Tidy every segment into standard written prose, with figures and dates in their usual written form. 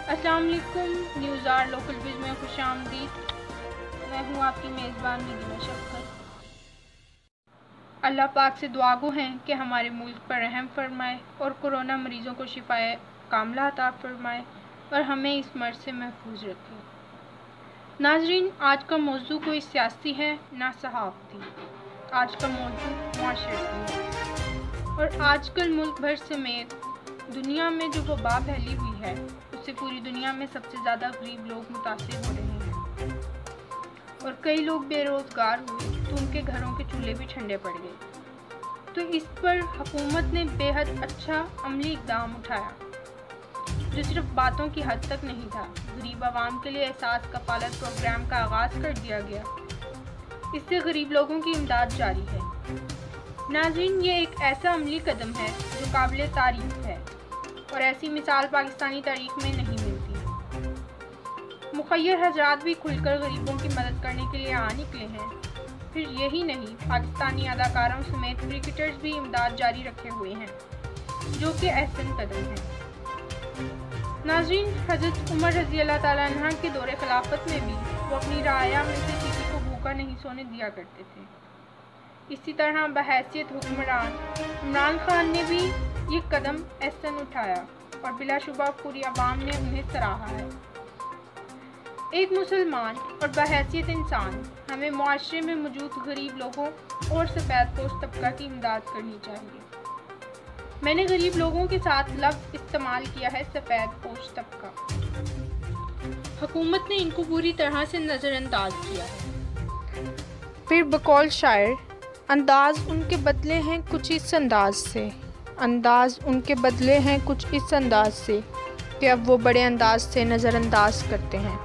السلام علیکم، news are local ویز میں خوش آمدید۔ میں ہوں آپ کی میزبان نگینا شفقت۔ اللہ پاک سے دعا گو ہیں کہ ہمارے ملک پر رحم فرمائے اور کورونا مریضوں کو شفائے کاملہ عطا فرمائے اور ہمیں اس مرض سے محفوظ رکھے۔ ناظرین، آج کا موضوع کوئی سیاسی ہے نہ صحافتی، آج کا موضوع معاشرتی ہے، اور آج کل ملک بھر سمیت دنیا میں جو وبا پھیلی ہوئی ہے اس سے پوری دنیا میں سب سے زیادہ غریب لوگ متاثر ہو رہے ہیں، اور کئی لوگ بے روزگار ہوئے تو ان کے گھروں کے چولہے بھی ٹھنڈے پڑ گئے۔ تو اس پر حکومت نے بے حد اچھا عملی اقدام اٹھایا جو صرف باتوں کی حد تک نہیں تھا۔ غریب عوام کے لیے احساس کفالت پروگرام کا آغاز کر دیا گیا۔ اس سے غریب لوگوں کی امداد جاری ہے۔ ناظرین، یہ ایک ایسا عملی قدم ہے جو قابل تعریف ہے اور ایسی مثال پاکستانی تاریخ میں نہیں ملتی۔ مخیر حضرات بھی کھل کر غریبوں کی مدد کرنے کے لیے آ نکلے ہیں۔ پھر یہی نہیں، پاکستانی اداکاروں سمیت کرکٹرز بھی امداد جاری رکھے ہوئے ہیں، جو کہ احسن قدم ہے۔ ناظرین، حضرت عمر رضی اللہ تعالیٰ عنہ کے دور خلافت میں بھی وہ اپنی رعایا میں سے کسی کو بھوکا نہیں سونے دیا کرتے تھے۔ اسی طرح بحیثیت حکمران عمران خان نے بھی یہ قدم احسن اٹھایا اور بلا شبہ پوری عوام نے انہیں سراہا ہے۔ ایک مسلمان اور بحیثیت انسان ہمیں معاشرے میں موجود غریب لوگوں اور سفید پوش طبقہ کی امداد کرنی چاہیے۔ میں نے غریب لوگوں کے ساتھ لفظ استعمال کیا ہے سفید پوش طبقہ۔ حکومت نے ان کو پوری طرح سے نظر انداز کیا ہے۔ پھر بقول شاعر، انداز ان کے بدلے ہیں کچھ اس انداز سے، انداز ان کے بدلے ہیں کچھ اس انداز سے کہ اب وہ بڑے انداز سے نظر انداز کرتے ہیں۔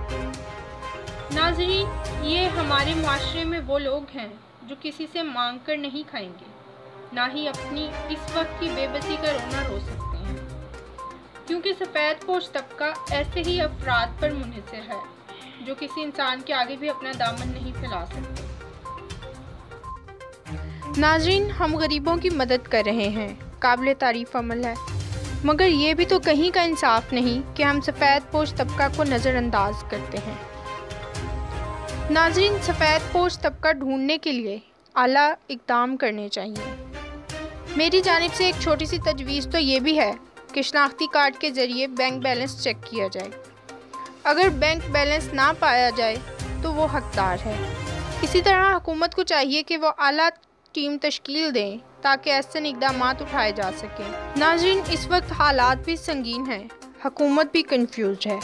ناظرین، یہ ہمارے معاشرے میں وہ لوگ ہیں جو کسی سے مانگ کر نہیں کھائیں گے، نہ ہی اپنی اس وقت کی بے بسی کا رونا رو سکتے ہیں، کیونکہ سفید پوش طبقہ ایسے ہی افراد پر منحصر ہے جو کسی انسان کے آگے بھی اپنا دامن نہیں پھیلا سکتے۔ ناظرین، ہم غریبوں کی مدد کر رہے ہیں، قابل تعریف عمل ہے، مگر یہ بھی تو کہیں کا انصاف نہیں کہ ہم سفید پوش طبقہ کو نظر انداز کرتے ہیں۔ ناظرین، سفید پوش طبقہ ڈھونڈنے کے لیے اعلیٰ اقدام کرنے چاہیے۔ میری جانب سے ایک چھوٹی سی تجویز تو یہ بھی ہے کہ شناختی کارڈ کے ذریعے بینک بیلنس چیک کیا جائے۔ اگر بینک بیلنس نہ پایا جائے تو وہ حقدار ہے۔ اسی طرح حکومت کو چاہیے کہ وہ اعلیٰ ٹیم تشکیل دیں تاکہ احسن اقدامات اٹھائے جا سکیں۔ ناظرین، اس وقت حالات بھی سنگین ہیں، حکومت بھی کنفیوزڈ ہے،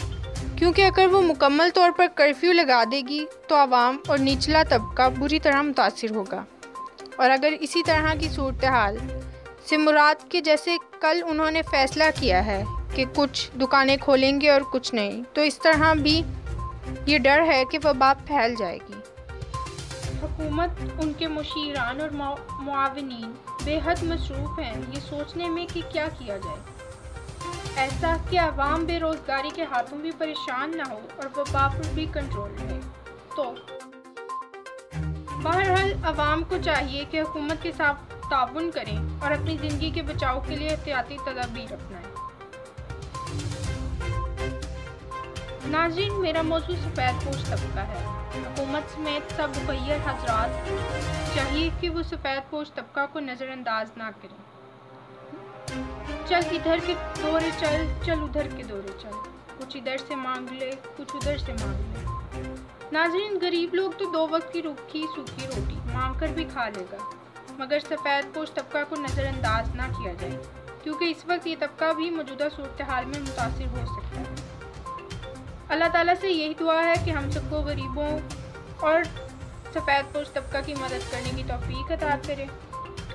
کیونکہ اگر وہ مکمل طور پر کرفیو لگا دے گی تو عوام اور نچلا طبقہ بری طرح متاثر ہوگا، اور اگر اسی طرح کی صورتحال سے مراد کہ جیسے کل انہوں نے فیصلہ کیا ہے کہ کچھ دکانیں کھولیں گے اور کچھ نہیں، تو اس طرح بھی یہ ڈر ہے کہ وبا پھیل جائے گی۔ حکومت، ان کے مشیران اور معاونین بے حد مصروف ہیں یہ سوچنے میں کہ کیا کیا جائے، ایسا کہ عوام بے روزگاری کے ہاتھوں بھی پریشان نہ ہو اور وبا پر بھی کنٹرول رہے۔ تو بہرحال عوام کو چاہیے کہ حکومت کے ساتھ تعاون کریں اور اپنی زندگی کے بچاؤ کے لیے احتیاطی تدابیر اپنائیں۔ ناظرین، میرا موضوع سفید پوش طبقہ ہے۔ حکومت سمیت سب مخیر حضرات چاہیے کہ وہ سفید پوش طبقہ کو نظر انداز نہ کریں۔ چل ادھر کے دورے چل، چل ادھر کے دورے چل، کچھ ادھر سے مانگ لے، کچھ ادھر سے مانگ لے۔ ناظرین، غریب لوگ تو 2 وقت کی روکھی سوکھی روٹی مانگ کر بھی کھا لے گا، مگر سفید پوش طبقہ کو نظر انداز نہ کیا جائے، کیونکہ اس وقت یہ طبقہ بھی موجودہ صورتحال میں متاثر ہو سکتا ہے۔ اللہ تعالیٰ سے یہی دعا ہے کہ ہم سب کو غریبوں اور سفید پوش طبقہ کی مدد کرنے کی توفیق عطا کرے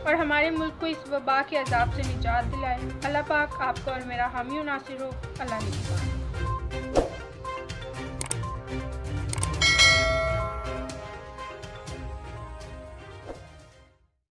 اور ہمارے ملک کو اس وبا کے عذاب سے نجات دلائے۔ اللہ پاک آپ کو اور میرا حامی و ناصر ہو۔ اللہ نگہبان۔